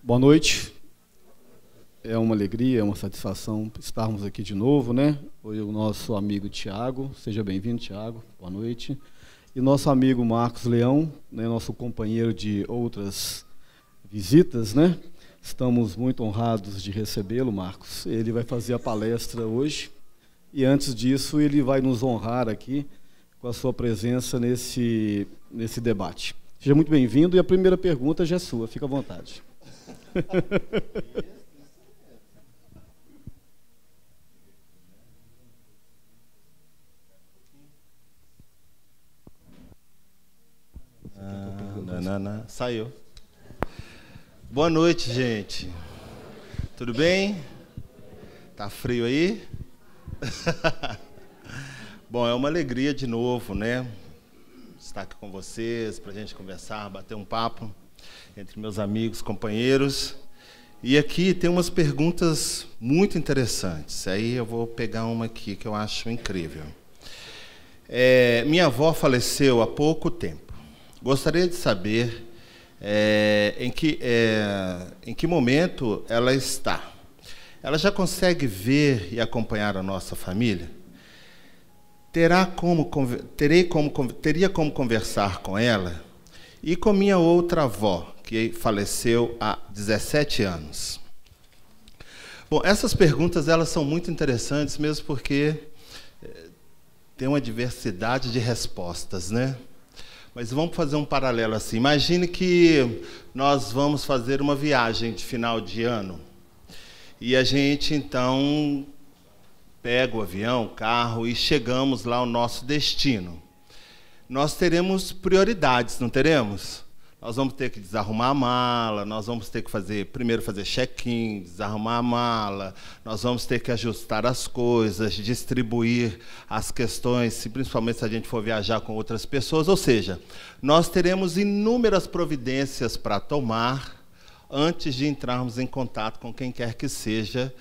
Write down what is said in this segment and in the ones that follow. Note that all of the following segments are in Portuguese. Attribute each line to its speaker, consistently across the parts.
Speaker 1: Boa noite. É uma alegria, é uma satisfação estarmos aqui de novo, né? Foi o nosso amigo Tiago. Seja bem-vindo, Tiago. Boa noite. E nosso amigo Marcos Leão, né, nosso companheiro de outras visitas, né? Estamos muito honrados de recebê-lo, Marcos. Ele vai fazer a palestra hoje e, antes disso, ele vai nos honrar aqui com a sua presença nesse debate. Seja muito bem-vindo e a primeira pergunta já é sua. Fica à vontade.
Speaker 2: Saiu. Boa noite, gente. Tudo bem? Tá frio aí? Bom, é uma alegria de novo, né? Estar aqui com vocês, para a gente conversar, bater um papo entre meus amigos, companheiros. E aqui tem umas perguntas muito interessantes. Aí eu vou pegar uma aqui que eu acho incrível. Minha avó faleceu há pouco tempo. Gostaria de saber em que momento ela está. Ela já consegue ver e acompanhar a nossa família? Teria como conversar com ela? E com minha outra avó, que faleceu há 17 anos. Bom, essas perguntas elas são muito interessantes, mesmo porque tem uma diversidade de respostas, né? Mas vamos fazer um paralelo assim. Imagine que nós vamos fazer uma viagem de final de ano. E a gente, então, pega o avião, o carro e chegamos lá ao nosso destino. Nós teremos prioridades, não teremos? Nós vamos ter que desarrumar a mala, nós vamos ter que primeiro fazer check-in, desarrumar a mala, nós vamos ter que ajustar as coisas, distribuir as questões, principalmente se a gente for viajar com outras pessoas. Ou seja, nós teremos inúmeras providências para tomar antes de entrarmos em contato com quem quer que seja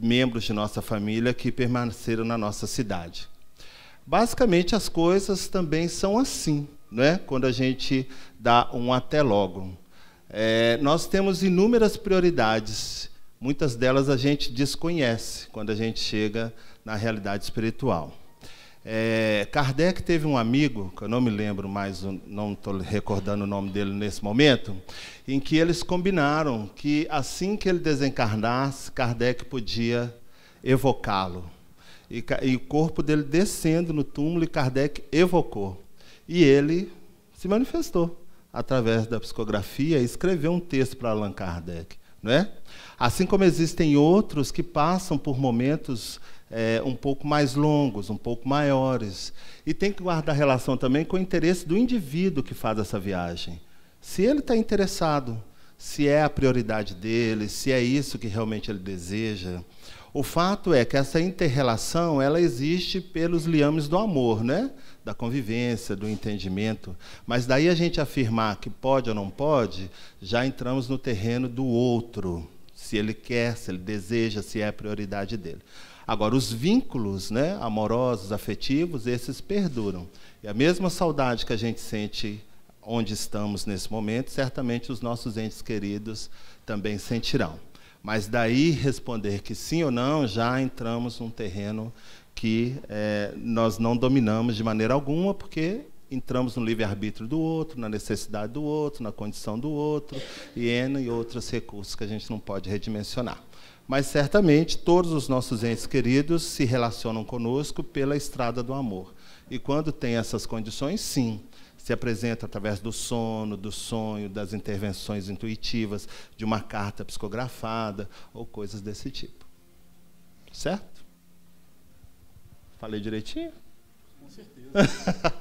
Speaker 2: membros de nossa família que permaneceram na nossa cidade. Basicamente, as coisas também são assim, né? Quando a gente dá um até logo. Nós temos inúmeras prioridades, muitas delas a gente desconhece quando a gente chega na realidade espiritual. Kardec teve um amigo, que eu não me lembro mais, não estou recordando o nome dele nesse momento, em que eles combinaram que assim que ele desencarnasse, Kardec podia evocá-lo. E o corpo dele descendo no túmulo, e Kardec evocou. E ele se manifestou através da psicografia e escreveu um texto para Allan Kardec, não é? Assim como existem outros que passam por momentos um pouco mais longos, um pouco maiores. E tem que guardar relação também com o interesse do indivíduo que faz essa viagem. Se ele está interessado, se é a prioridade dele, se é isso que realmente ele deseja. O fato é que essa inter-relação ela existe pelos liames do amor, né? Da convivência, do entendimento. Mas daí a gente afirmar que pode ou não pode, já entramos no terreno do outro. Se ele quer, se ele deseja, se é a prioridade dele. Agora, os vínculos, né, amorosos, afetivos, esses perduram. E a mesma saudade que a gente sente onde estamos nesse momento, certamente os nossos entes queridos também sentirão. Mas daí responder que sim ou não, já entramos num terreno que nós não dominamos de maneira alguma, porque entramos no livre-arbítrio do outro, na necessidade do outro, na condição do outro, e outros recursos que a gente não pode redimensionar. Mas, certamente, todos os nossos entes queridos se relacionam conosco pela estrada do amor. E quando tem essas condições, sim, se apresenta através do sono, do sonho, das intervenções intuitivas, de uma carta psicografada, ou coisas desse tipo. Certo? Falei direitinho?
Speaker 1: Com certeza.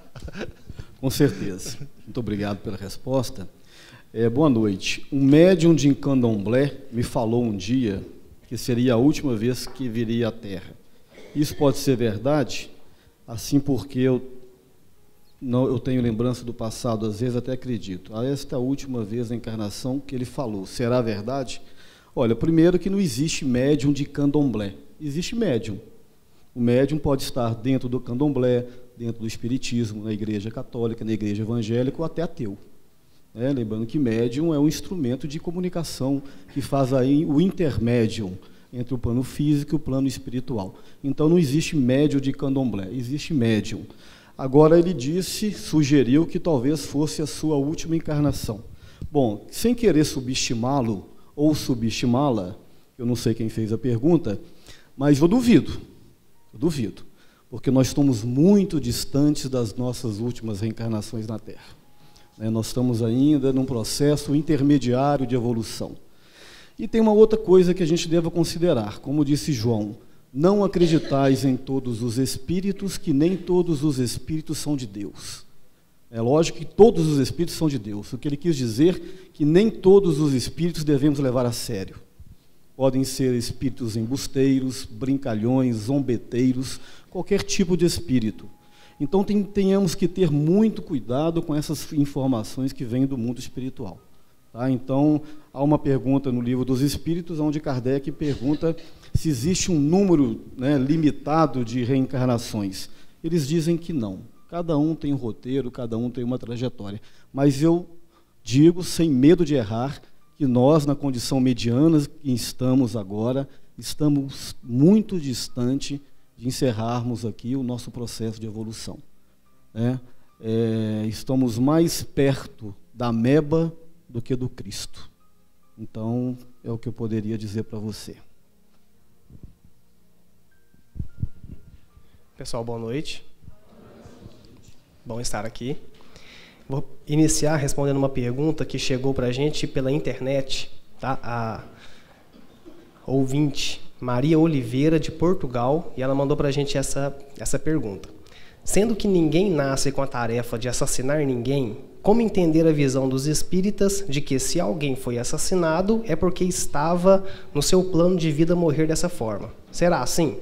Speaker 1: Com certeza. Muito obrigado pela resposta. Boa noite. Um médium de Candomblé me falou um dia que seria a última vez que viria à Terra. Isso pode ser verdade? Assim, porque eu tenho lembrança do passado, às vezes até acredito. Esta é a última vez na encarnação que ele falou. Será verdade? Olha, primeiro que não existe médium de Candomblé. Existe médium. O médium pode estar dentro do Candomblé, dentro do Espiritismo, na Igreja Católica, na Igreja Evangélica ou até ateu. Lembrando que médium é um instrumento de comunicação que faz aí o intermédium entre o plano físico e o plano espiritual. Então não existe médium de candomblé, existe médium. Agora ele sugeriu que talvez fosse a sua última encarnação. Bom, sem querer subestimá-lo ou subestimá-la, eu não sei quem fez a pergunta, mas eu duvido, porque nós estamos muito distantes das nossas últimas reencarnações na Terra. Nós estamos ainda num processo intermediário de evolução. E tem uma outra coisa que a gente deve considerar, como disse João, não acreditais em todos os espíritos, que nem todos os espíritos são de Deus. É lógico que todos os espíritos são de Deus. O que ele quis dizer é que nem todos os espíritos devemos levar a sério. Podem ser espíritos embusteiros, brincalhões, zombeteiros, qualquer tipo de espírito. Então tenhamos que ter muito cuidado com essas informações que vêm do mundo espiritual. Tá? Então, há uma pergunta no Livro dos Espíritos, onde Kardec pergunta se existe um número limitado de reencarnações. Eles dizem que não. Cada um tem um roteiro, cada um tem uma trajetória. Mas eu digo, sem medo de errar, que nós, na condição mediana que estamos agora, estamos muito distante de encerrarmos aqui o nosso processo de evolução. Estamos mais perto da ameba do que do Cristo. Então, é o que eu poderia dizer para você.
Speaker 3: Pessoal, boa noite. Bom estar aqui. Vou iniciar respondendo uma pergunta que chegou para a gente pela internet, tá? A ouvinte Maria Oliveira, de Portugal, e ela mandou para a gente essa pergunta. Sendo que ninguém nasce com a tarefa de assassinar ninguém, como entender a visão dos espíritas de que se alguém foi assassinado é porque estava no seu plano de vida morrer dessa forma? Será assim?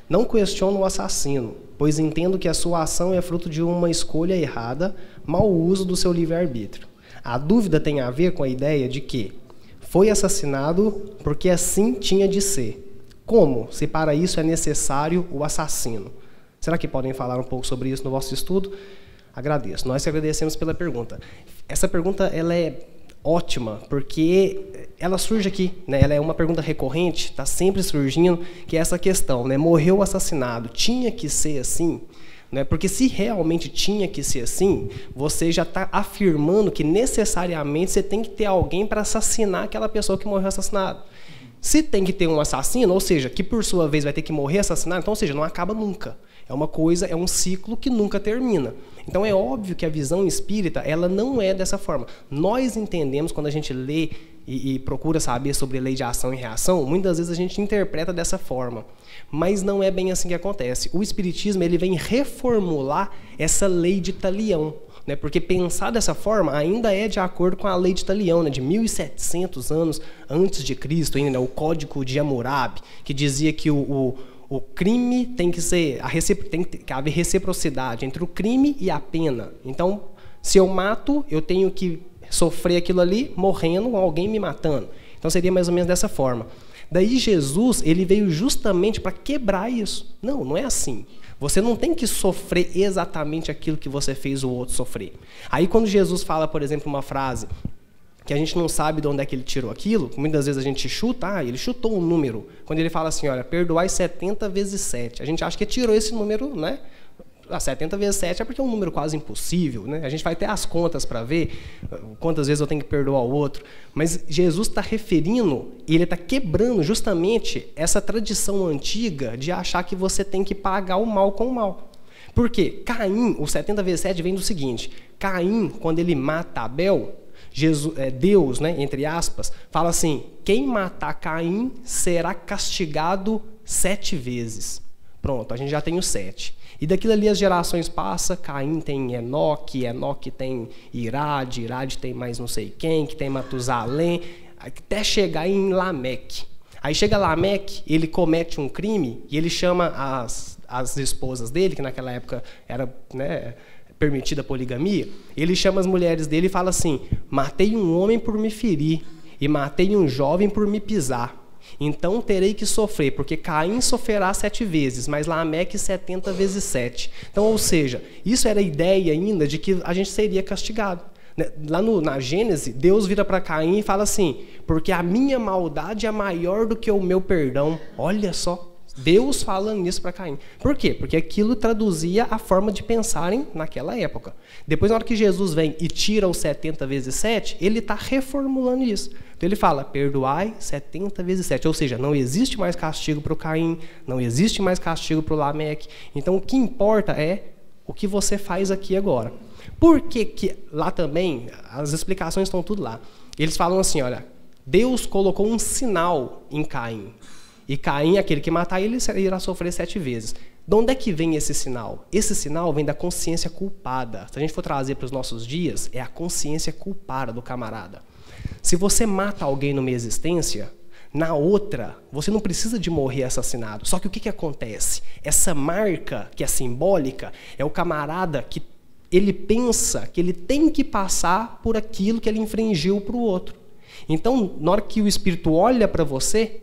Speaker 3: Não questiono o assassino, pois entendo que a sua ação é fruto de uma escolha errada, mau uso do seu livre-arbítrio. A dúvida tem a ver com a ideia de que foi assassinado porque assim tinha de ser. Como, se para isso é necessário o assassino? Será que podem falar um pouco sobre isso no vosso estudo? Agradeço. Nós te agradecemos pela pergunta. Essa pergunta ela é ótima, porque ela surge aqui, ela é uma pergunta recorrente, está sempre surgindo, que é essa questão, morreu assassinado, tinha que ser assim? Porque se realmente tinha que ser assim, você já está afirmando que necessariamente você tem que ter alguém para assassinar aquela pessoa que morreu assassinado. Se tem que ter um assassino, ou seja, que por sua vez vai ter que morrer assassinado, então, ou seja, não acaba nunca. É uma coisa, é um ciclo que nunca termina. Então é óbvio que a visão espírita, ela não é dessa forma. Nós entendemos, quando a gente lê e procura saber sobre lei de ação e reação, muitas vezes a gente interpreta dessa forma. Mas não é bem assim que acontece. O espiritismo, ele vem reformular essa lei de Talião. Porque pensar dessa forma ainda é de acordo com a lei de Talião, de 1700 anos antes de Cristo, ainda, o Código de Hammurabi, que dizia que o crime tem que ser, tem que haver reciprocidade entre o crime e a pena. Então, se eu mato, eu tenho que sofrer aquilo ali morrendo, alguém me matando. Então seria mais ou menos dessa forma. Daí Jesus, ele veio justamente para quebrar isso. Não, não é assim. Você não tem que sofrer exatamente aquilo que você fez o outro sofrer. Aí quando Jesus fala, por exemplo, uma frase que a gente não sabe de onde é que ele tirou aquilo, muitas vezes a gente chuta, ele chutou um número. Quando ele fala assim, olha, perdoai 70 vezes 7. A gente acha que tirou esse número, 70 vezes 7 é porque é um número quase impossível, A gente vai ter as contas para ver quantas vezes eu tenho que perdoar o outro. Mas Jesus está referindo, e ele está quebrando justamente essa tradição antiga de achar que você tem que pagar o mal com o mal. Por quê? Caim, o 70 vezes 7 vem do seguinte, Caim, quando ele mata Abel, Deus, entre aspas, fala assim, quem matar Caim será castigado 7 vezes. Pronto, a gente já tem o 7. E daquilo ali as gerações passam, Caim tem Enoque, Enoque tem Irade, Irade tem mais não sei quem, que tem Matusalém, até chegar em Lameque. Aí chega Lameque, ele comete um crime e ele chama as esposas dele, que naquela época era permitida a poligamia, ele chama as mulheres dele e fala assim, matei um homem por me ferir e matei um jovem por me pisar. Então terei que sofrer, porque Caim sofrerá 7 vezes, mas Lameque 70 vezes 7. Então, ou seja, isso era a ideia ainda de que a gente seria castigado. Lá na Gênesis, Deus vira para Caim e fala assim, porque a minha maldade é maior do que o meu perdão. Olha só, Deus falando isso para Caim. Por quê? Porque aquilo traduzia a forma de pensarem naquela época. Depois, na hora que Jesus vem e tira os 70 vezes 7, ele está reformulando isso. Então ele fala, perdoai 70 vezes 7. Ou seja, não existe mais castigo para o Caim, não existe mais castigo para o Lameque. Então o que importa é o que você faz aqui agora. Por que lá também, as explicações estão tudo lá. Eles falam assim, olha, Deus colocou um sinal em Caim. E Caim, aquele que matar ele, irá sofrer 7 vezes. De onde é que vem esse sinal? Esse sinal vem da consciência culpada. Se a gente for trazer para os nossos dias, é a consciência culpada do camarada. Se você mata alguém numa existência, na outra, você não precisa de morrer assassinado. Só que o que acontece? Essa marca, que é simbólica, é o camarada que ele pensa que ele tem que passar por aquilo que ele infringiu para o outro. Então, na hora que o espírito olha para você,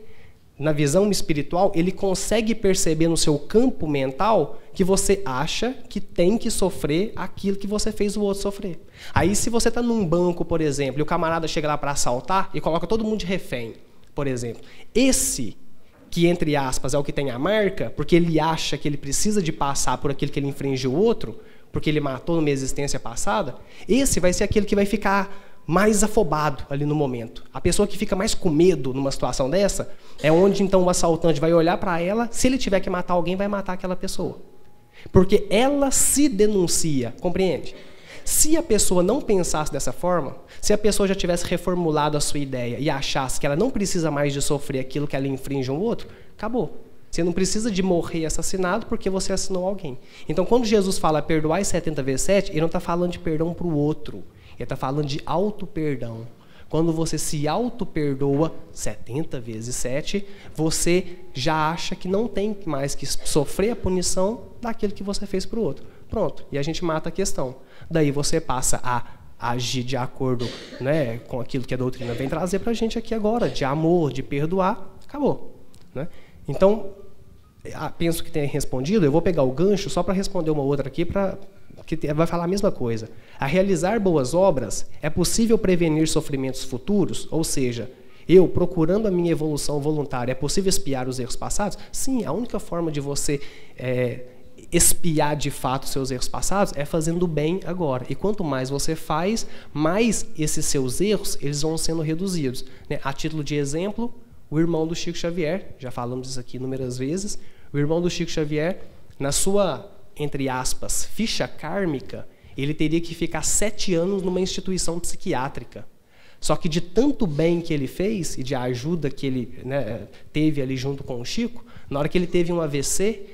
Speaker 3: na visão espiritual, ele consegue perceber no seu campo mental que você acha que tem que sofrer aquilo que você fez o outro sofrer. Aí, se você está num banco, por exemplo, e o camarada chega lá para assaltar e coloca todo mundo de refém, por exemplo, esse que, entre aspas, é o que tem a marca, porque ele acha que ele precisa de passar por aquilo que ele infringiu o outro, porque ele matou numa existência passada, esse vai ser aquele que vai ficar mais afobado ali no momento. A pessoa que fica mais com medo numa situação dessa é onde então o assaltante vai olhar para ela, se ele tiver que matar alguém, vai matar aquela pessoa. Porque ela se denuncia, compreende? Se a pessoa não pensasse dessa forma, se a pessoa já tivesse reformulado a sua ideia e achasse que ela não precisa mais de sofrer aquilo que ela infringe um outro, acabou. Você não precisa de morrer assassinado porque você assinou alguém. Então, quando Jesus fala perdoai 70 vezes 7, ele não está falando de perdão para o outro. Ele está falando de auto-perdão. Quando você se auto-perdoa 70 vezes 7, você já acha que não tem mais que sofrer a punição daquilo que você fez para o outro. Pronto, e a gente mata a questão. Daí você passa a agir de acordo, né, com aquilo que a doutrina vem trazer para a gente aqui agora, de amor, de perdoar, acabou. Né? Então, penso que tenha respondido. Eu vou pegar o gancho só para responder uma outra aqui, que vai falar a mesma coisa. A realizar boas obras é possível prevenir sofrimentos futuros? Ou seja, eu, procurando a minha evolução voluntária, é possível expiar os erros passados? Sim, a única forma de você expiar de fato os seus erros passados é fazendo o bem agora. E quanto mais você faz, mais esses seus erros eles vão sendo reduzidos. Né? A título de exemplo, o irmão do Chico Xavier, já falamos isso aqui inúmeras vezes, o irmão do Chico Xavier, na sua, entre aspas, ficha kármica, ele teria que ficar 7 anos numa instituição psiquiátrica. Só que de tanto bem que ele fez e de ajuda que ele, né, teve ali junto com o Chico, na hora que ele teve um AVC,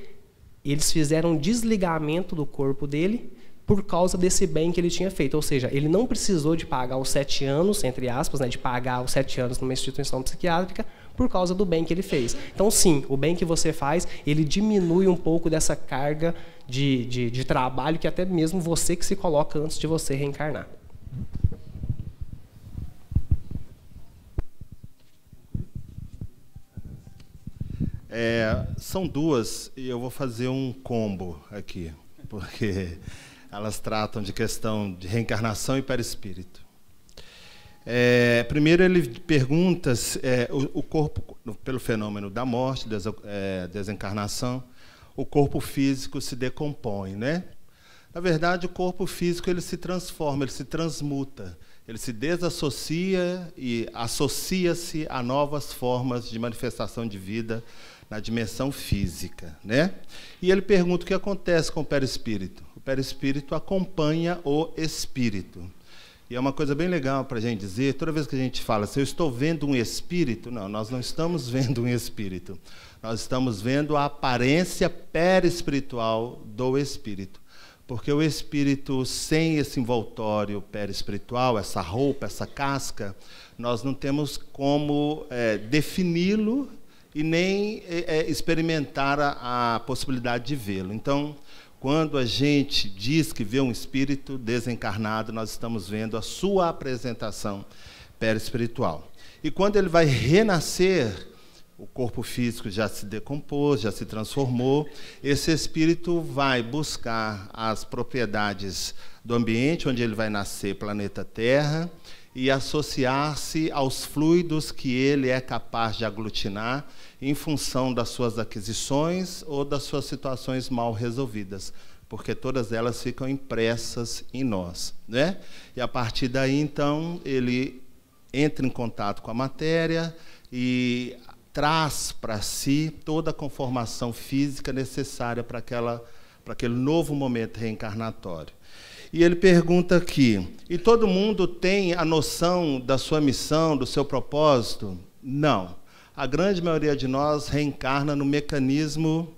Speaker 3: eles fizeram um desligamento do corpo dele por causa desse bem que ele tinha feito. Ou seja, ele não precisou de pagar os 7 anos, entre aspas, né, de pagar os 7 anos numa instituição psiquiátrica por causa do bem que ele fez. Então, sim, o bem que você faz, ele diminui um pouco dessa carga de trabalho que até mesmo você que se coloca antes de você reencarnar.
Speaker 2: São duas e eu vou fazer um combo aqui, porque elas tratam de questão de reencarnação e perispírito. Primeiro ele pergunta se o corpo, pelo fenômeno da morte, desencarnação, o corpo físico se decompõe, né? Na verdade, o corpo físico ele se transforma, ele se transmuta, ele se desassocia e associa-se a novas formas de manifestação de vida na dimensão física, né? E ele pergunta o que acontece com o perispírito. O perispírito acompanha o espírito. E é uma coisa bem legal para a gente dizer, toda vez que a gente fala, se eu estou vendo um espírito, não, nós não estamos vendo um espírito. Nós estamos vendo a aparência perispiritual do espírito. Porque o espírito, sem esse envoltório perispiritual, essa roupa, essa casca, nós não temos como defini-lo e nem experimentar a possibilidade de vê-lo. Então, quando a gente diz que vê um espírito desencarnado, nós estamos vendo a sua apresentação perispiritual. E quando ele vai renascer, o corpo físico já se decompôs, já se transformou. Esse espírito vai buscar as propriedades do ambiente onde ele vai nascer, planeta Terra, e associar-se aos fluidos que ele é capaz de aglutinar em função das suas aquisições ou das suas situações mal resolvidas, porque todas elas ficam impressas em nós, né? E a partir daí, então, ele entra em contato com a matéria e traz para si toda a conformação física necessária para aquele novo momento reencarnatório. E ele pergunta aqui, e todo mundo tem a noção da sua missão, do seu propósito? Não. A grande maioria de nós reencarna no mecanismo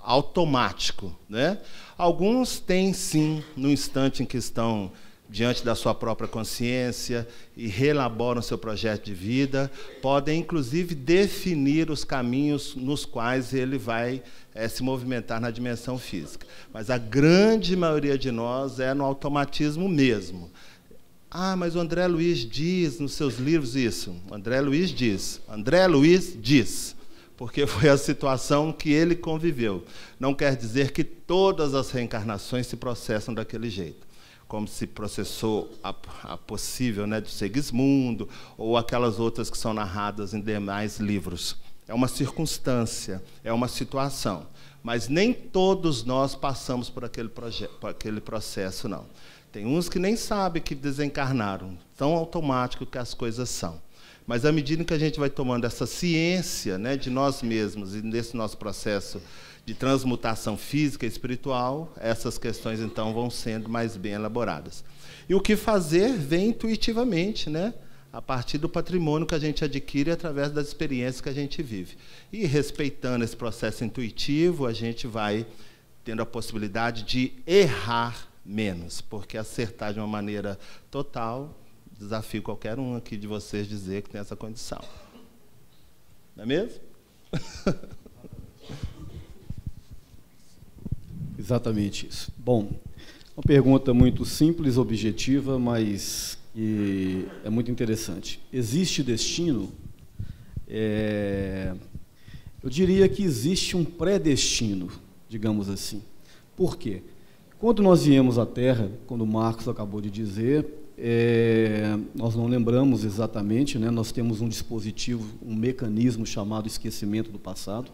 Speaker 2: automático, né? Alguns têm, sim, no instante em que estão diante da sua própria consciência e reelaboram seu projeto de vida, podem, inclusive, definir os caminhos nos quais ele vai se movimentar na dimensão física. Mas a grande maioria de nós é no automatismo mesmo. Ah, mas o André Luiz diz nos seus livros isso. André Luiz diz. André Luiz diz. Porque foi a situação que ele conviveu. Não quer dizer que todas as reencarnações se processam daquele jeito, como se processou a possível, né, do Segismundo, ou aquelas outras que são narradas em demais livros. É uma circunstância, é uma situação. Mas nem todos nós passamos por aquele processo, não. Tem uns que nem sabem que desencarnaram, tão automático que as coisas são. Mas, à medida que a gente vai tomando essa ciência, né, de nós mesmos e nesse nosso processo de transmutação física e espiritual, essas questões, então, vão sendo mais bem elaboradas. E o que fazer vem intuitivamente, né, a partir do patrimônio que a gente adquire através das experiências que a gente vive. E, respeitando esse processo intuitivo, a gente vai tendo a possibilidade de errar menos, porque acertar de uma maneira total, desafio qualquer um aqui de vocês dizer que tem essa condição. Não é mesmo?
Speaker 1: Exatamente isso. Bom, uma pergunta muito simples, objetiva, mas que é muito interessante. Existe destino? Eu diria que existe um predestino, digamos assim. Por quê? Quando nós viemos à Terra, quando o Marcos acabou de dizer, nós não lembramos exatamente, né? Nós temos um dispositivo, um mecanismo chamado esquecimento do passado.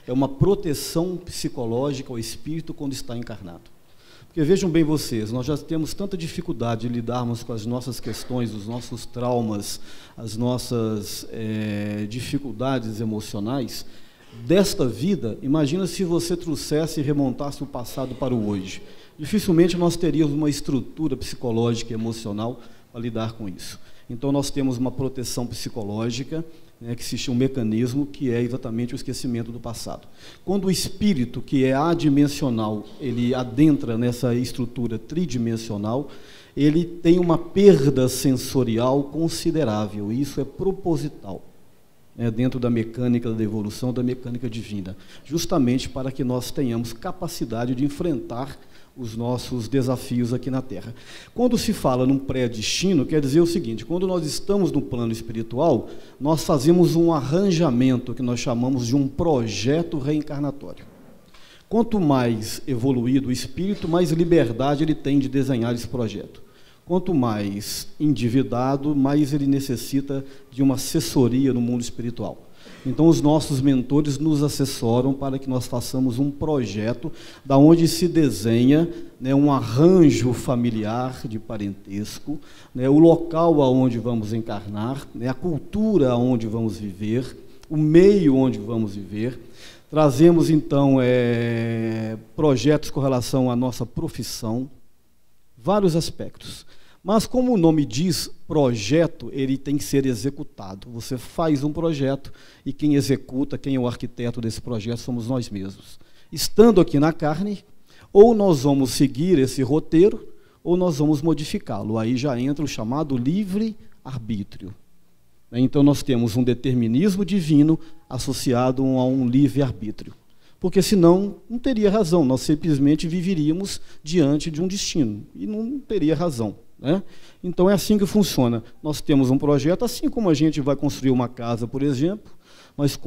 Speaker 1: É uma proteção psicológica ao espírito quando está encarnado. Porque vejam bem vocês, nós já temos tanta dificuldade de lidarmos com as nossas questões, os nossos traumas, as nossas dificuldades emocionais desta vida. Imagina se você trouxesse e remontasse o passado para o hoje. Dificilmente nós teríamos uma estrutura psicológica e emocional para lidar com isso. Então nós temos uma proteção psicológica, né, que existe um mecanismo que é exatamente o esquecimento do passado. Quando o espírito, que é adimensional, ele adentra nessa estrutura tridimensional, ele tem uma perda sensorial considerável, e isso é proposital, né, dentro da mecânica da evolução, da mecânica divina, justamente para que nós tenhamos capacidade de enfrentar os nossos desafios aqui na Terra. Quando se fala num pré-destino, quer dizer o seguinte: quando nós estamos no plano espiritual, nós fazemos um arranjamento que nós chamamos de um projeto reencarnatório. Quanto mais evoluído o espírito, mais liberdade ele tem de desenhar esse projeto. Quanto mais endividado, mais ele necessita de uma assessoria no mundo espiritual. Então, os nossos mentores nos assessoram para que nós façamos um projeto da onde se desenha, né, um arranjo familiar de parentesco, né, o local aonde vamos encarnar, né, a cultura aonde vamos viver, o meio onde vamos viver. Trazemos, então, projetos com relação à nossa profissão, vários aspectos. Mas, como o nome diz, projeto, ele tem que ser executado. Você faz um projeto e quem executa, quem é o arquiteto desse projeto, somos nós mesmos. Estando aqui na carne, ou nós vamos seguir esse roteiro, ou nós vamos modificá-lo. Aí já entra o chamado livre-arbítrio. Então, nós temos um determinismo divino associado a um livre-arbítrio. Porque, senão, não teria razão. Nós simplesmente viveríamos diante de um destino. E não teria razão, né? Então, é assim que funciona. Nós temos um projeto, assim como a gente vai construir uma casa, por exemplo, nós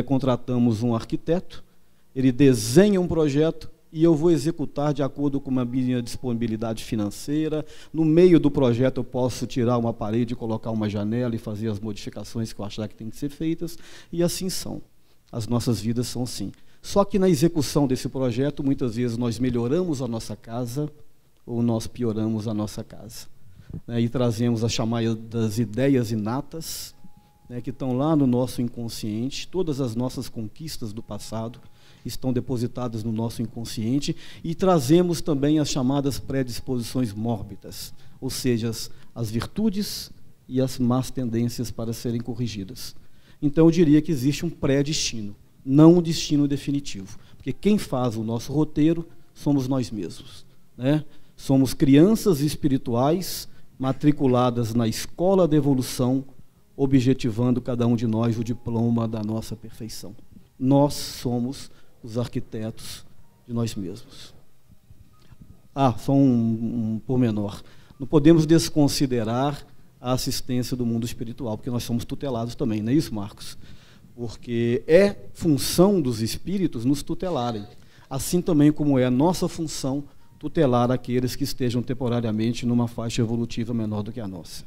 Speaker 1: contratamos um arquiteto, ele desenha um projeto e eu vou executar de acordo com a minha disponibilidade financeira. No meio do projeto eu posso tirar uma parede, colocar uma janela e fazer as modificações que eu achar que tem que ser feitas, e assim são. As nossas vidas são assim. Só que na execução desse projeto, muitas vezes nós melhoramos a nossa casa ou nós pioramos a nossa casa. E trazemos as chamadas ideias inatas, que estão lá no nosso inconsciente. Todas as nossas conquistas do passado estão depositadas no nosso inconsciente, e trazemos também as chamadas predisposições mórbidas, ou seja, as virtudes e as más tendências para serem corrigidas. Então eu diria que existe um pré-destino, não um destino definitivo, porque quem faz o nosso roteiro somos nós mesmos, né? Somos crianças espirituais matriculadas na escola da evolução, objetivando cada um de nós o diploma da nossa perfeição. Nós somos os arquitetos de nós mesmos. Só um pormenor. Não podemos desconsiderar a assistência do mundo espiritual, porque nós somos tutelados também, não é isso, Marcos? Porque é função dos espíritos nos tutelarem, assim também como é a nossa função tutelar aqueles que estejam temporariamente numa faixa evolutiva menor do que a nossa.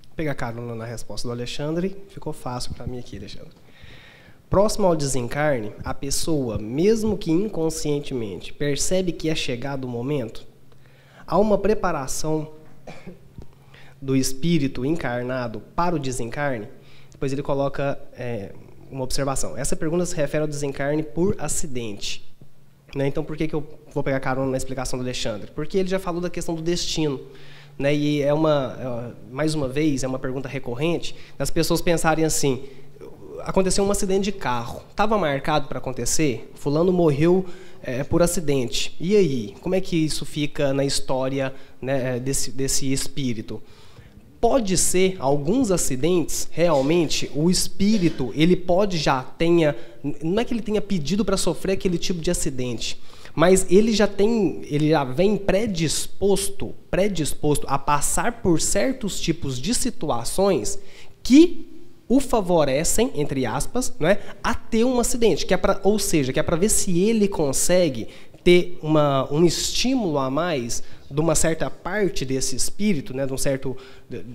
Speaker 3: Vou pegar carona na resposta do Alexandre, ficou fácil para mim aqui, Alexandre. Próximo ao desencarne, a pessoa, mesmo que inconscientemente, percebe que é chegado o momento. Há uma preparação do espírito encarnado para o desencarne. Depois ele coloca uma observação. Essa pergunta se refere ao desencarne por acidente. Né? Então, por que eu vou pegar carona na explicação do Alexandre? Porque ele já falou da questão do destino. Né? E mais uma vez, é uma pergunta recorrente, das pessoas pensarem assim: aconteceu um acidente de carro, estava marcado para acontecer, fulano morreu por acidente. E aí, como é que isso fica na história, né, desse espírito? Pode ser, alguns acidentes, realmente, o espírito, ele pode já não é que ele tenha pedido para sofrer aquele tipo de acidente, mas ele já vem predisposto a passar por certos tipos de situações que o favorecem, entre aspas, né, a ter um acidente, ou seja, que é para ver se ele consegue ter um estímulo a mais de uma certa parte desse espírito, né,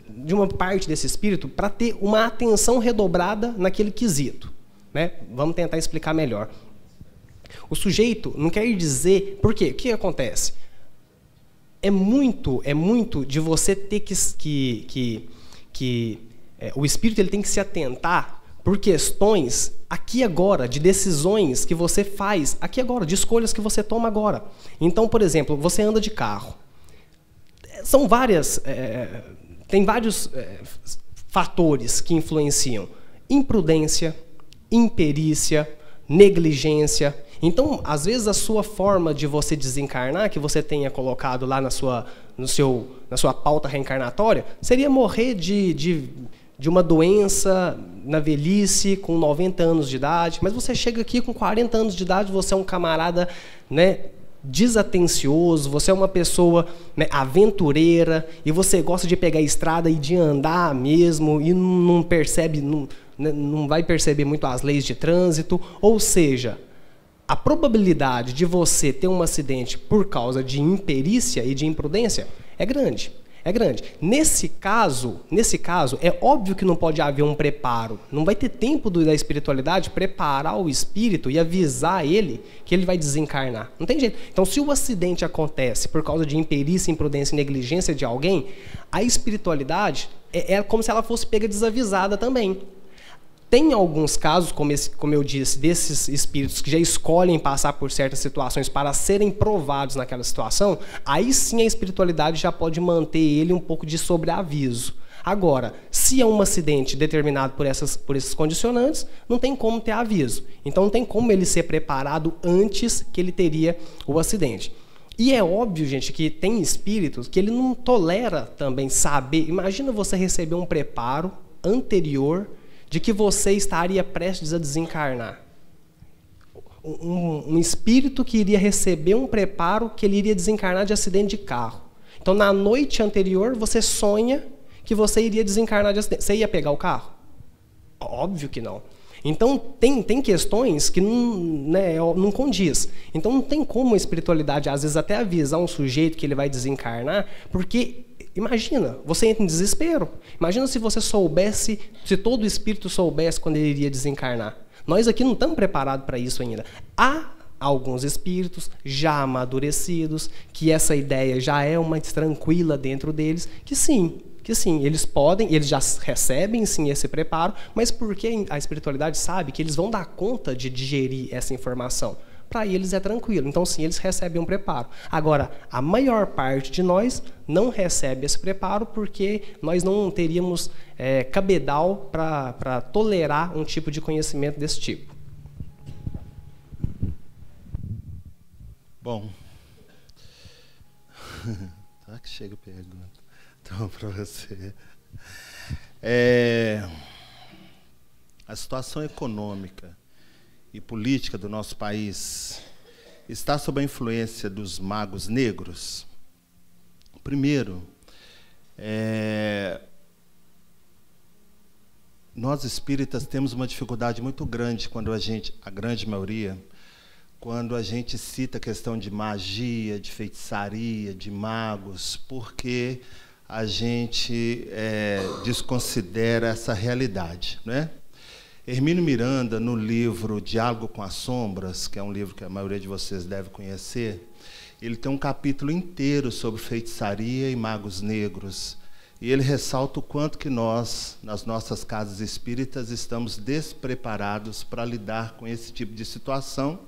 Speaker 3: de uma parte desse espírito, para ter uma atenção redobrada naquele quesito. Né? Vamos tentar explicar melhor. O sujeito não quer dizer... Por quê? O que acontece? É muito de você ter o espírito ele tem que se atentar por questões aqui agora, de decisões que você faz aqui agora, de escolhas que você toma agora. Então, por exemplo, você anda de carro. São tem vários fatores que influenciam. Imprudência, imperícia, negligência. Então, às vezes, a sua forma de você desencarnar, que você tenha colocado lá na sua pauta reencarnatória, seria morrer de uma doença na velhice, com 90 anos de idade, mas você chega aqui com 40 anos de idade, você é um camarada, né, desatencioso, você é uma pessoa, né, aventureira, e você gosta de pegar a estrada e de andar mesmo, e não vai perceber muito as leis de trânsito, ou seja, a probabilidade de você ter um acidente por causa de imperícia e de imprudência é grande. É grande. Nesse caso, é óbvio que não pode haver um preparo. Não vai ter tempo da espiritualidade preparar o espírito e avisar ele que ele vai desencarnar. Não tem jeito. Então, se o acidente acontece por causa de imperícia, imprudência e negligência de alguém, a espiritualidade é como se ela fosse pega desavisada também. Tem alguns casos, como eu disse, desses espíritos que já escolhem passar por certas situações para serem provados naquela situação, aí sim a espiritualidade já pode manter ele um pouco de sobreaviso. Agora, se é um acidente determinado por esses condicionantes, não tem como ter aviso. Então não tem como ele ser preparado antes que ele teria o acidente. E é óbvio, gente, que tem espíritos que ele não tolera também saber. Imagina você receber um preparo anterior de que você estaria prestes a desencarnar. Um espírito que iria receber um preparo que ele iria desencarnar de acidente de carro. Então, na noite anterior, você sonha que você iria desencarnar de acidente. Você ia pegar o carro? Óbvio que não. Então, tem questões que não condiz. Então, não tem como a espiritualidade, às vezes, até avisar um sujeito que ele vai desencarnar, porque, imagina, você entra em desespero. Imagina se você soubesse, se todo espírito soubesse quando ele iria desencarnar. Nós aqui não estamos preparados para isso ainda. Há alguns espíritos já amadurecidos, que essa ideia já é mais tranquila dentro deles, que sim, eles já recebem sim esse preparo, mas porque a espiritualidade sabe que eles vão dar conta de digerir essa informação. Para eles é tranquilo, então sim, eles recebem um preparo. Agora, a maior parte de nós não recebe esse preparo porque nós não teríamos cabedal para tolerar um tipo de conhecimento desse tipo.
Speaker 2: Bom, tá que chega a pergunta. Então, para você. A situação econômica e política do nosso país está sob a influência dos magos negros? Primeiro, nós espíritas temos uma dificuldade muito grande quando a grande maioria, quando a gente cita a questão de magia, de feitiçaria, de magos, porque a gente desconsidera essa realidade, né? Hermínio Miranda, no livro Diálogo com as Sombras, que é um livro que a maioria de vocês deve conhecer, ele tem um capítulo inteiro sobre feitiçaria e magos negros. E ele ressalta o quanto que nós, nas nossas casas espíritas, estamos despreparados para lidar com esse tipo de situação,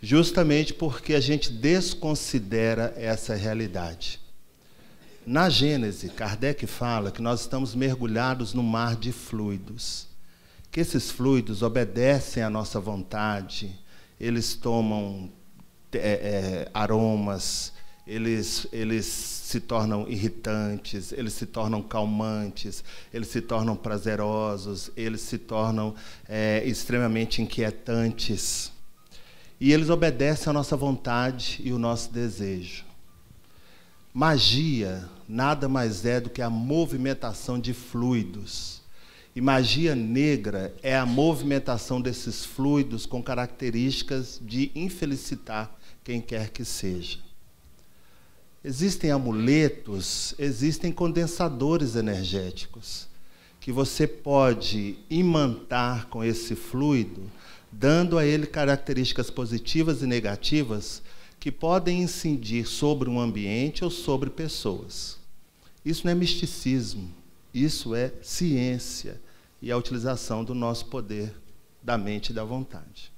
Speaker 2: justamente porque a gente desconsidera essa realidade. Na Gênese, Kardec fala que nós estamos mergulhados no mar de fluidos, que esses fluidos obedecem à nossa vontade, eles tomam aromas, eles se tornam irritantes, eles se tornam calmantes, eles se tornam prazerosos, eles se tornam extremamente inquietantes. E eles obedecem à nossa vontade e o nosso desejo. Magia nada mais é do que a movimentação de fluidos. E magia negra é a movimentação desses fluidos com características de infelicitar quem quer que seja. Existem amuletos, existem condensadores energéticos, que você pode imantar com esse fluido, dando a ele características positivas e negativas que podem incidir sobre um ambiente ou sobre pessoas. Isso não é misticismo, isso é ciência e a utilização do nosso poder da mente e da vontade.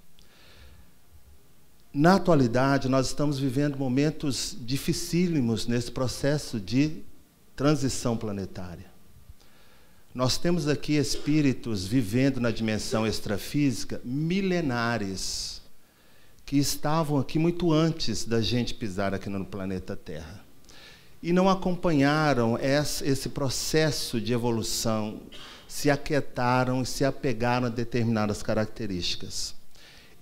Speaker 2: Na atualidade, nós estamos vivendo momentos dificílimos nesse processo de transição planetária. Nós temos aqui espíritos vivendo na dimensão extrafísica milenares, que estavam aqui muito antes da gente pisar aqui no planeta Terra. E não acompanharam esse processo de evolução, se aquietaram e se apegaram a determinadas características.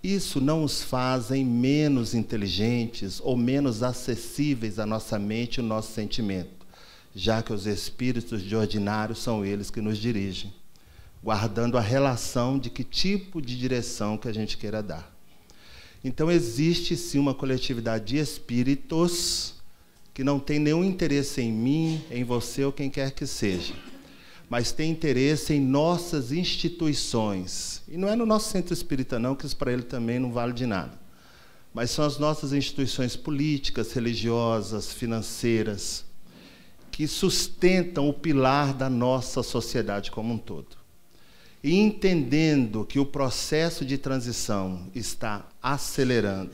Speaker 2: Isso não os fazem menos inteligentes ou menos acessíveis à nossa mente e ao nosso sentimento, já que os espíritos de ordinário são eles que nos dirigem, guardando a relação de que tipo de direção que a gente queira dar. Então, existe sim uma coletividade de espíritos que não tem nenhum interesse em mim, em você ou quem quer que seja, mas tem interesse em nossas instituições. E não é no nosso centro espírita, não, que isso para ele também não vale de nada. Mas são as nossas instituições políticas, religiosas, financeiras, que sustentam o pilar da nossa sociedade como um todo. E entendendo que o processo de transição está acelerando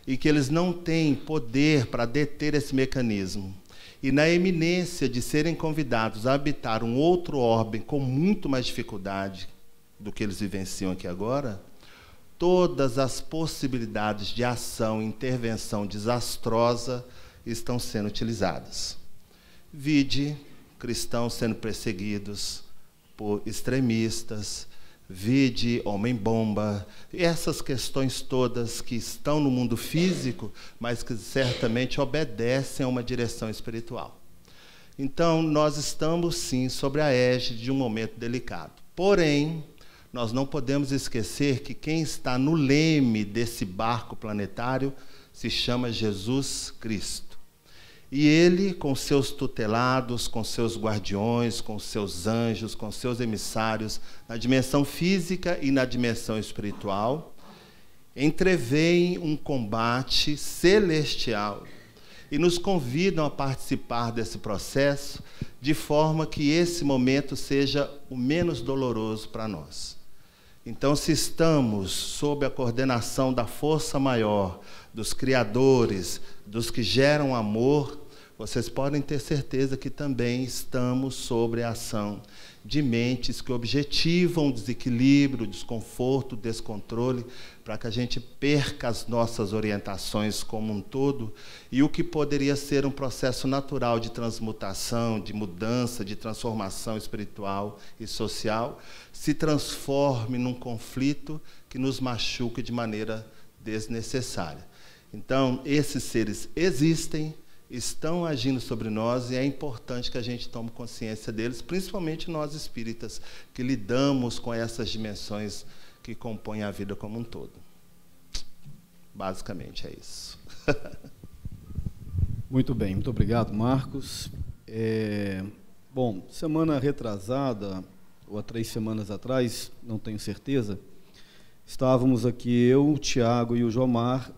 Speaker 2: e que eles não têm poder para deter esse mecanismo, e na iminência de serem convidados a habitar um outro orbe com muito mais dificuldade do que eles vivenciam aqui agora, todas as possibilidades de ação e intervenção desastrosa estão sendo utilizadas. Vide cristãos sendo perseguidos por extremistas, vide homem-bomba, essas questões todas que estão no mundo físico, mas que certamente obedecem a uma direção espiritual. Então, nós estamos, sim, sobre a égide de um momento delicado. Porém, nós não podemos esquecer que quem está no leme desse barco planetário se chama Jesus Cristo. E ele, com seus tutelados, com seus guardiões, com seus anjos, com seus emissários, na dimensão física e na dimensão espiritual, entreveem um combate celestial e nos convidam a participar desse processo de forma que esse momento seja o menos doloroso para nós. Então, se estamos sob a coordenação da força maior, dos criadores, dos que geram amor, vocês podem ter certeza que também estamos sob a ação de mentes que objetivam o desequilíbrio, o desconforto, o descontrole, para que a gente perca as nossas orientações como um todo, e o que poderia ser um processo natural de transmutação, de mudança, de transformação espiritual e social, se transforme num conflito que nos machuque de maneira desnecessária. Então, esses seres existem, estão agindo sobre nós, e é importante que a gente tome consciência deles, principalmente nós espíritas, que lidamos com essas dimensões que compõem a vida como um todo. Basicamente é isso.
Speaker 1: Muito bem, muito obrigado, Marcos. Bom, semana retrasada, ou há 3 semanas atrás, não tenho certeza, estávamos aqui eu, o Tiago e o Jomar,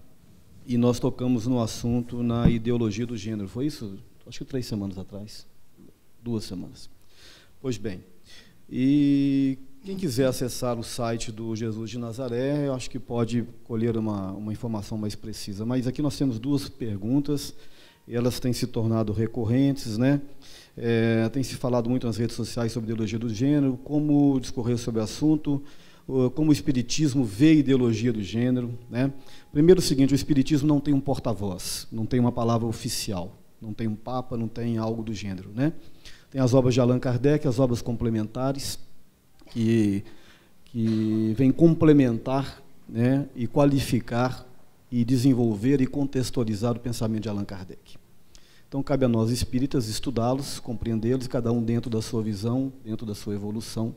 Speaker 1: e nós tocamos no assunto na ideologia do gênero. Foi isso? Acho que 3 semanas atrás. 2 semanas. Pois bem. E quem quiser acessar o site do Jesus de Nazaré, eu acho que pode colher uma informação mais precisa. Mas aqui nós temos 2 perguntas, e elas têm se tornado recorrentes, né? Tem se falado muito nas redes sociais sobre ideologia do gênero, como discorrer sobre o assunto, como o Espiritismo vê a ideologia do gênero, né? Primeiro o seguinte, o Espiritismo não tem um porta-voz, não tem uma palavra oficial, não tem um papa, não tem algo do gênero, né? Tem as obras de Allan Kardec, as obras complementares, que vêm complementar, né, e qualificar, e desenvolver e contextualizar o pensamento de Allan Kardec. Então, cabe a nós espíritas estudá-los, compreendê-los, cada um dentro da sua visão, dentro da sua evolução,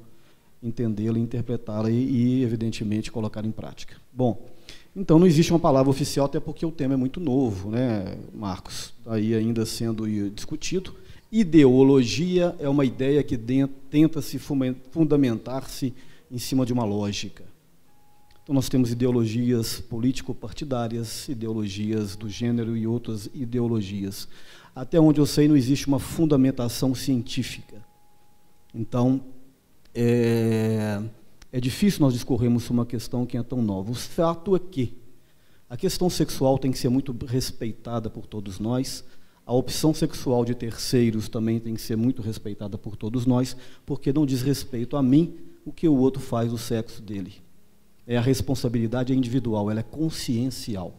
Speaker 1: entendê-la, interpretá-la e, evidentemente, colocar em prática. Bom, então não existe uma palavra oficial, até porque o tema é muito novo, né, Marcos? Está aí ainda sendo discutido. Ideologia é uma ideia que tenta se fundamentar-se em cima de uma lógica. Então nós temos ideologias político-partidárias, ideologias do gênero e outras ideologias. Até onde eu sei, não existe uma fundamentação científica. Então, é difícil nós discorrermos sobre uma questão que é tão nova. O fato é que a questão sexual tem que ser muito respeitada por todos nós, a opção sexual de terceiros também tem que ser muito respeitada por todos nós, porque não diz respeito a mim o que o outro faz do sexo dele. A responsabilidade é individual, ela é consciencial.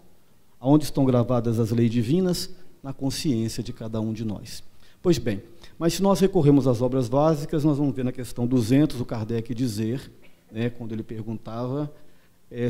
Speaker 1: Aonde estão gravadas as leis divinas? Na consciência de cada um de nós. Pois bem, mas se nós recorremos às obras básicas, nós vamos ver na questão 200 o Kardec dizer, né, quando ele perguntava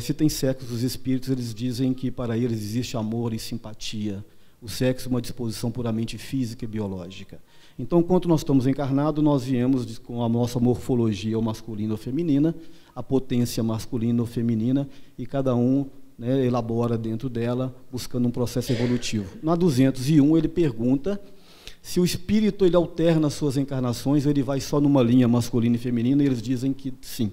Speaker 1: se tem sexo dos espíritos, eles dizem que para eles existe amor e simpatia. O sexo é uma disposição puramente física e biológica. Então, enquanto nós estamos encarnados, nós viemos com a nossa morfologia, ou masculina ou feminina, a potência masculina ou feminina, e cada um, né, elabora dentro dela, buscando um processo evolutivo. Na 201, ele pergunta se o espírito ele alterna as suas encarnações, ou ele vai só numa linha masculina e feminina, e eles dizem que sim.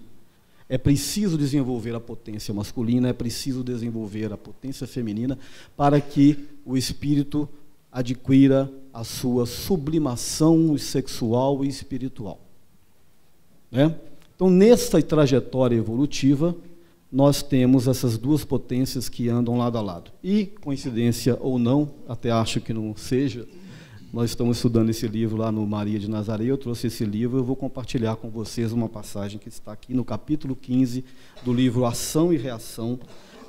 Speaker 1: É preciso desenvolver a potência masculina, é preciso desenvolver a potência feminina para que o espírito adquira a sua sublimação sexual e espiritual. Né? Então, nessa trajetória evolutiva, nós temos essas 2 potências que andam lado a lado. E, coincidência ou não, até acho que não seja, nós estamos estudando esse livro lá no Maria de Nazaré, eu trouxe esse livro, eu vou compartilhar com vocês uma passagem que está aqui no capítulo 15 do livro Ação e Reação,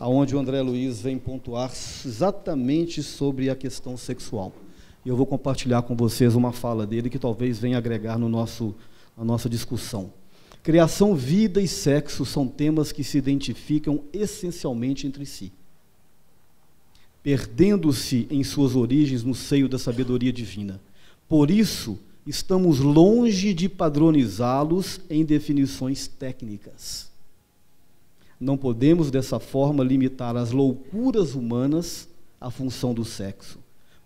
Speaker 1: onde o André Luiz vem pontuar exatamente sobre a questão sexual. E eu vou compartilhar com vocês uma fala dele que talvez venha agregar na nossa discussão. Criação, vida e sexo são temas que se identificam essencialmente entre si, perdendo-se em suas origens no seio da sabedoria divina. Por isso, estamos longe de padronizá-los em definições técnicas. Não podemos, dessa forma, limitar as loucuras humanas à função do sexo,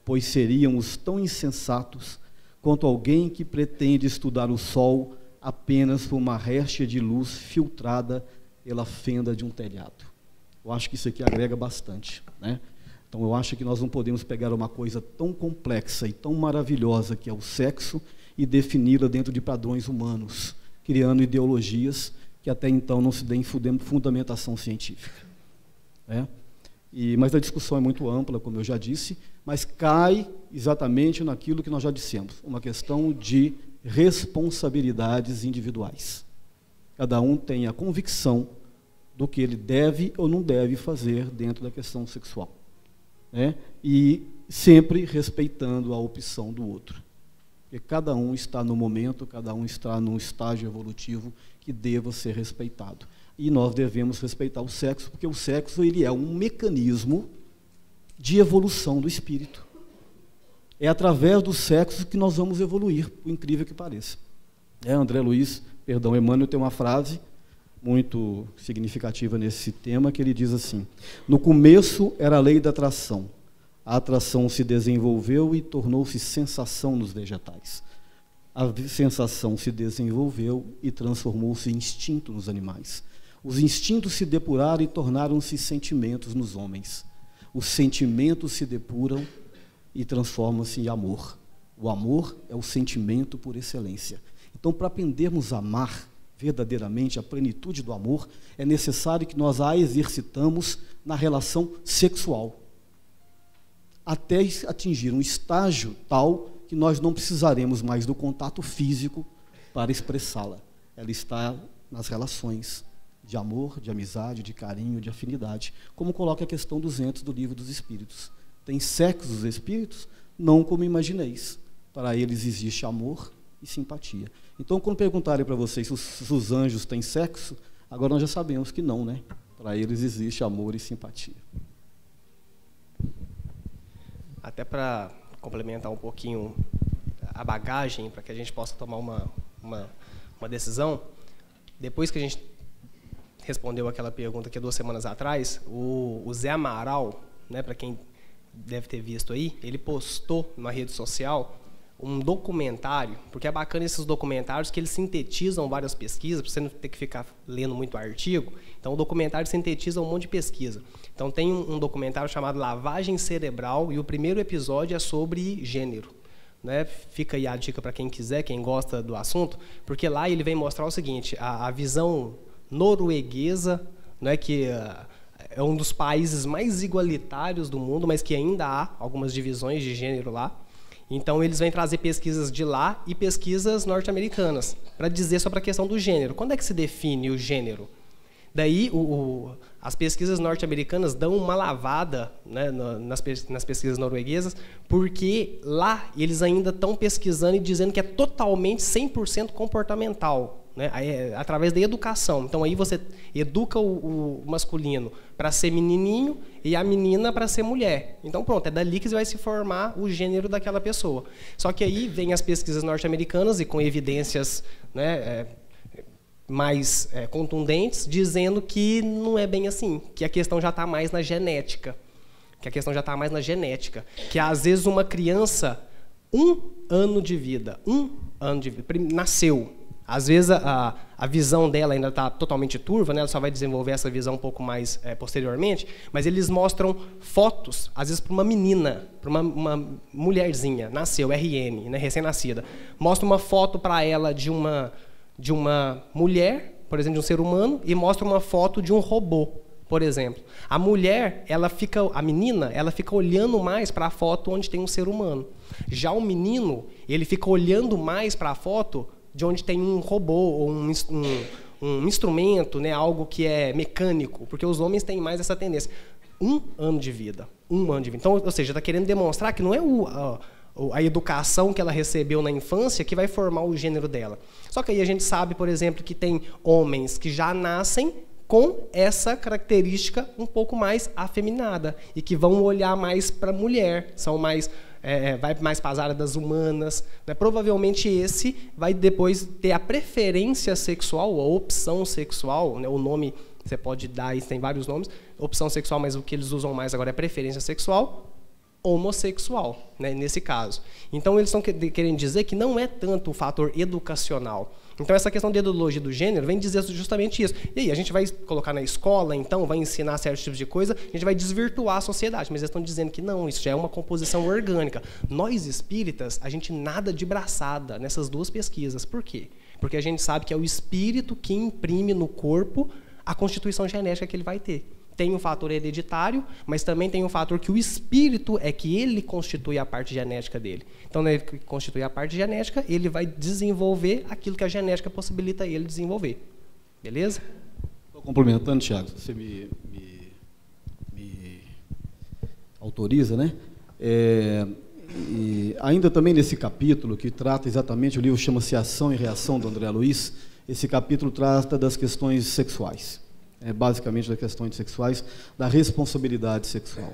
Speaker 1: pois seríamos tão insensatos quanto alguém que pretende estudar o sol apenas por uma réstia de luz filtrada pela fenda de um telhado. Eu acho que isso aqui agrega bastante, né? Então, eu acho que nós não podemos pegar uma coisa tão complexa e tão maravilhosa que é o sexo e defini-la dentro de padrões humanos, criando ideologias que até então não se deem fundamentação científica, né? Mas a discussão é muito ampla, como eu já disse, mas cai exatamente naquilo que nós já dissemos, uma questão de responsabilidades individuais. Cada um tem a convicção do que ele deve ou não deve fazer dentro da questão sexual, né? E sempre respeitando a opção do outro. Porque cada um está no momento, cada um está num estágio evolutivo que deva ser respeitado. E nós devemos respeitar o sexo, porque o sexo ele é um mecanismo de evolução do espírito. É através do sexo que nós vamos evoluir, por incrível que pareça. Emmanuel tem uma frase muito significativa nesse tema, que ele diz assim: no começo era a lei da atração. A atração se desenvolveu e tornou-se sensação nos vegetais. A sensação se desenvolveu e transformou-se em instinto nos animais. Os instintos se depuraram e tornaram-se sentimentos nos homens. Os sentimentos se depuram e transformam-se em amor. O amor é o sentimento por excelência. Então, para aprendermos a amar verdadeiramente a plenitude do amor, é necessário que nós a exercitamos na relação sexual, até atingir um estágio tal que nós não precisaremos mais do contato físico para expressá-la. Ela está nas relações de amor, de amizade, de carinho, de afinidade, como coloca a questão 200 do Livro dos Espíritos. Tem sexo os espíritos? Não como imagineis. Para eles existe amor e simpatia. Então, quando perguntarem para vocês se os anjos têm sexo, agora nós já sabemos que não, né? Para eles existe amor e simpatia.
Speaker 3: Até para complementar um pouquinho a bagagem, para que a gente possa tomar uma decisão, depois que a gente respondeu aquela pergunta aqui 2 semanas atrás, o Zé Amaral, né, para quem deve ter visto aí, ele postou na rede social um documentário, porque é bacana esses documentários que eles sintetizam várias pesquisas, para você não ter que ficar lendo muito artigo. Então, o documentário sintetiza um monte de pesquisa. Então, tem um documentário chamado Lavagem Cerebral, e o primeiro episódio é sobre gênero, né? Fica aí a dica para quem quiser, quem gosta do assunto, porque lá ele vem mostrar o seguinte: a visão norueguesa, né, que é um dos países mais igualitários do mundo, mas que ainda há algumas divisões de gênero lá. Então, eles vêm trazer pesquisas de lá e pesquisas norte-americanas para dizer sobre a questão do gênero. Quando é que se define o gênero? Daí, as pesquisas norte-americanas dão uma lavada, né, nas pesquisas norueguesas, porque lá eles ainda estão pesquisando e dizendo que é totalmente 100% comportamental, né, através da educação. Então, aí você educa o masculino para ser menininho e a menina para ser mulher. Então, pronto, é dali que vai se formar o gênero daquela pessoa. Só que aí vem as pesquisas norte-americanas e com evidências, né, mais contundentes, dizendo que não é bem assim, que a questão já está mais na genética. Que às vezes uma criança, 1 ano de vida, nasceu. Às vezes a visão dela ainda está totalmente turva, né? Ela só vai desenvolver essa visão um pouco mais posteriormente, mas eles mostram fotos, às vezes para uma menina, para uma mulherzinha, nasceu, RN, né, recém-nascida. Mostra uma foto para ela de uma mulher, por exemplo, de um ser humano, e mostra uma foto de um robô, por exemplo. A menina, ela fica olhando mais para a foto onde tem um ser humano. Já o menino, ele fica olhando mais para a foto de onde tem um robô ou um instrumento, né, algo que é mecânico, porque os homens têm mais essa tendência. 1 ano de vida. Então, ou seja, está querendo demonstrar que não é a educação que ela recebeu na infância que vai formar o gênero dela. Só que aí a gente sabe, por exemplo, que tem homens que já nascem com essa característica um pouco mais afeminada e que vão olhar mais para a mulher, são mais vai mais para as áreas das humanas, né? Provavelmente esse vai depois ter a preferência sexual, a opção sexual, né? O nome você pode dar, isso tem vários nomes, opção sexual, mas o que eles usam mais agora é preferência sexual, homossexual, né? Nesse caso. Então eles estão querendo dizer que não é tanto o fator educacional. Então essa questão de ideologia do gênero vem dizer justamente isso. E aí, a gente vai colocar na escola, então, vai ensinar certos tipos de coisa, a gente vai desvirtuar a sociedade, mas eles estão dizendo que não, isso já é uma composição orgânica. Nós espíritas, a gente nada de braçada nessas duas pesquisas. Por quê? Porque a gente sabe que é o espírito que imprime no corpo a constituição genética que ele vai ter. Tem um fator hereditário, mas também tem um fator que o espírito é que ele constitui a parte genética dele. Então, né, ele constitui a parte genética, ele vai desenvolver aquilo que a genética possibilita ele desenvolver. Beleza?
Speaker 1: Estou complementando, Tiago, você me autoriza, né? E ainda também nesse capítulo, que trata exatamente, o livro chama-se Ação e Reação, do André Luiz, esse capítulo trata das questões sexuais. Basicamente das questões sexuais, da responsabilidade sexual.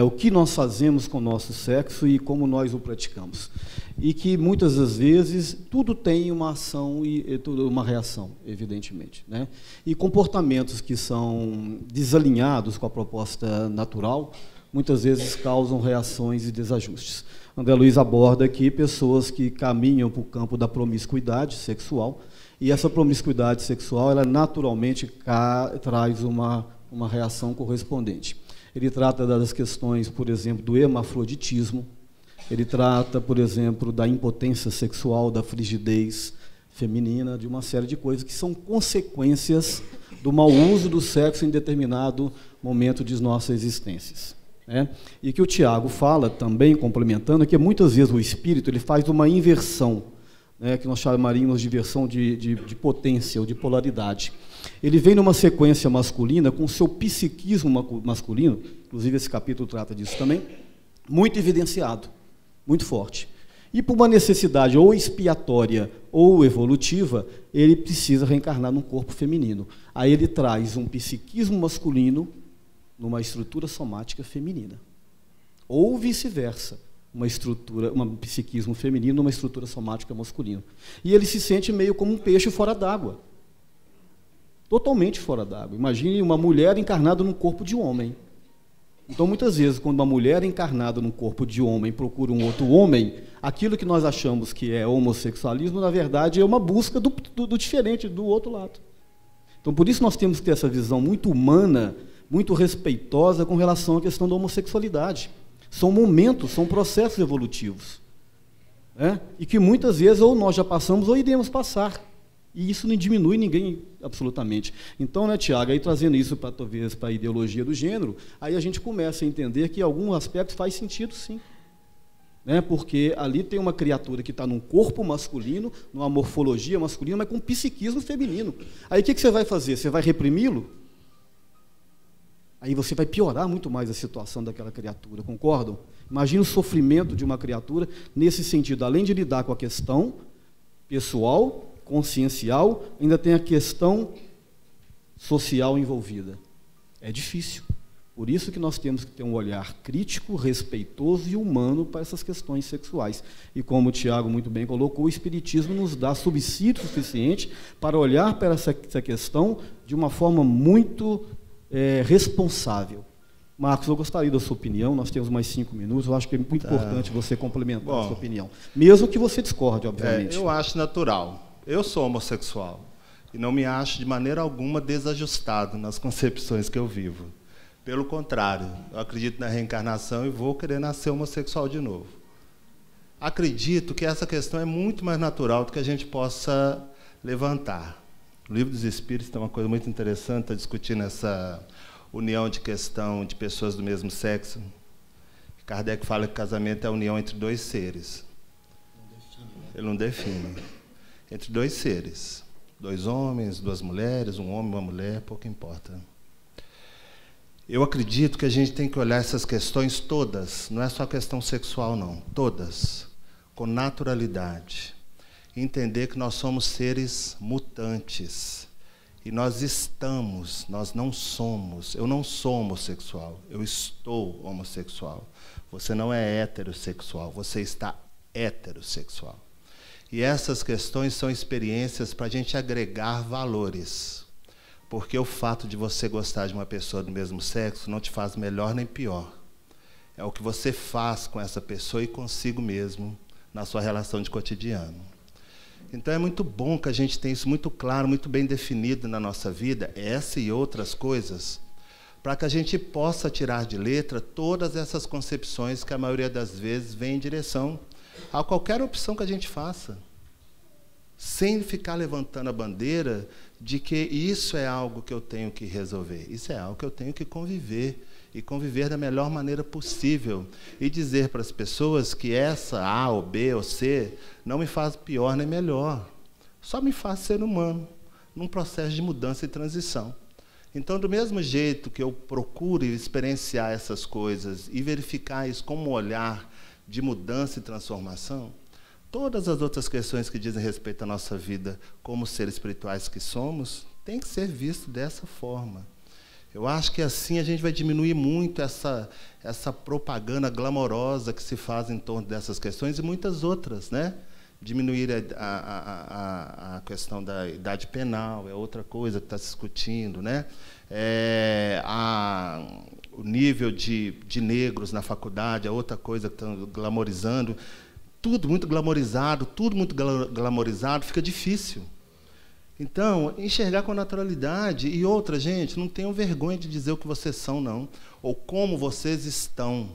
Speaker 1: O que nós fazemos com o nosso sexo e como nós o praticamos. E que muitas das vezes tudo tem uma ação e uma reação, evidentemente. Né? E comportamentos que são desalinhados com a proposta natural, muitas vezes causam reações e desajustes. André Luiz aborda aqui pessoas que caminham para o campo da promiscuidade sexual, e essa promiscuidade sexual, ela naturalmente traz uma reação correspondente. Ele trata das questões, por exemplo, do hermafroditismo, ele trata, por exemplo, da impotência sexual, da frigidez feminina, de uma série de coisas que são consequências do mau uso do sexo em determinado momento de nossas existências. Né? E que o Tiago fala também, complementando, que muitas vezes o espírito ele faz uma inversão, que nós chamaríamos de inversão de potência ou de polaridade. Ele vem numa sequência masculina com o seu psiquismo masculino, inclusive esse capítulo trata disso também, muito evidenciado, muito forte. E por uma necessidade ou expiatória ou evolutiva, ele precisa reencarnar num corpo feminino. Aí ele traz um psiquismo masculino numa estrutura somática feminina. Ou vice-versa. Um psiquismo feminino numa estrutura somática masculina. E ele se sente meio como um peixe fora d'água. Totalmente fora d'água. Imagine uma mulher encarnada num corpo de homem. Então, muitas vezes, quando uma mulher encarnada num corpo de homem procura um outro homem, aquilo que nós achamos que é homossexualismo, na verdade, é uma busca do diferente, do outro lado. Então, por isso nós temos que ter essa visão muito humana, muito respeitosa com relação à questão da homossexualidade. São momentos, são processos evolutivos. E que muitas vezes ou nós já passamos ou iremos passar. E isso não diminui ninguém absolutamente. Então, né, Tiago, aí trazendo isso talvez para a ideologia do gênero, aí a gente começa a entender que em alguns aspectos faz sentido sim. Porque ali tem uma criatura que está num corpo masculino, numa morfologia masculina, mas com um psiquismo feminino. Aí o que você vai fazer? Você vai reprimi-lo? Aí você vai piorar muito mais a situação daquela criatura, concordam? Imagina o sofrimento de uma criatura nesse sentido, além de lidar com a questão pessoal, consciencial, ainda tem a questão social envolvida. É difícil. Por isso que nós temos que ter um olhar crítico, respeitoso e humano para essas questões sexuais. E como o Tiago muito bem colocou, o Espiritismo nos dá subsídio suficiente para olhar para essa questão de uma forma muito responsável. Marcos, eu gostaria da sua opinião, nós temos mais 5 minutos, eu acho que é muito importante você complementar a sua opinião. Mesmo que você discorde, obviamente.
Speaker 2: Eu acho natural. Eu sou homossexual e não me acho de maneira alguma desajustado nas concepções que eu vivo. Pelo contrário, eu acredito na reencarnação e vou querer nascer homossexual de novo. Acredito que essa questão é muito mais natural do que a gente possa levantar. O Livro dos Espíritos tem uma coisa muito interessante, está discutindo essa união de questão de pessoas do mesmo sexo. Kardec fala que casamento é a união entre dois seres. Ele não define. Entre dois seres. 2 homens, 2 mulheres, um homem e uma mulher, pouco importa. Eu acredito que a gente tem que olhar essas questões todas, não é só questão sexual, não, todas, com naturalidade. Entender que nós somos seres mutantes E nós estamos, nós não somos. Eu não sou homossexual, eu estou homossexual. Você não é heterossexual, você está heterossexual. E essas questões são experiências para a gente agregar valores. Porque o fato de você gostar de uma pessoa do mesmo sexo não te faz melhor nem pior. É o que você faz com essa pessoa e consigo mesmo na sua relação de cotidiano. Então é muito bom que a gente tenha isso muito claro, muito bem definido na nossa vida, essa e outras coisas, para que a gente possa tirar de letra todas essas concepções que a maioria das vezes vem em direção a qualquer opção que a gente faça, sem ficar levantando a bandeira de que isso é algo que eu tenho que resolver. Isso é algo que eu tenho que conviver, e conviver da melhor maneira possível. E dizer para as pessoas que essa A ou B ou C não me faz pior nem melhor. Só me faz ser humano, num processo de mudança e transição. Então, do mesmo jeito que eu procuro experienciar essas coisas e verificar isso como um olhar de mudança e transformação, todas as outras questões que dizem respeito à nossa vida como seres espirituais que somos, tem que ser visto dessa forma. Eu acho que assim a gente vai diminuir muito essa propaganda glamourosa que se faz em torno dessas questões e muitas outras, né? Diminuir a questão da idade penal é outra coisa que está se discutindo, né? O nível de negros na faculdade é outra coisa que estão glamorizando. Tudo muito glamorizado, fica difícil. Então, enxergar com naturalidade. E outra, gente, não tenham vergonha de dizer o que vocês são, não. Ou como vocês estão.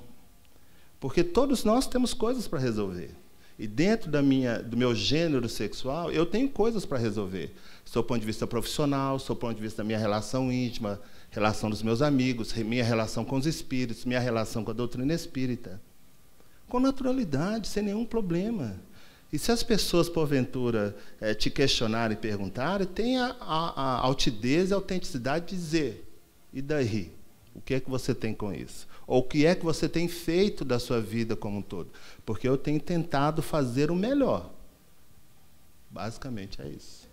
Speaker 2: Porque todos nós temos coisas para resolver. E dentro do meu gênero sexual, eu tenho coisas para resolver. Do ponto de vista profissional, do ponto de vista da minha relação íntima, relação dos meus amigos, minha relação com os espíritos, minha relação com a doutrina espírita. Com naturalidade, sem nenhum problema. E se as pessoas, porventura, te questionarem e perguntarem, tenha a altidez e a autenticidade de dizer, e daí? O que é que você tem com isso? Ou o que é que você tem feito da sua vida como um todo? Porque eu tenho tentado fazer o melhor. Basicamente é isso.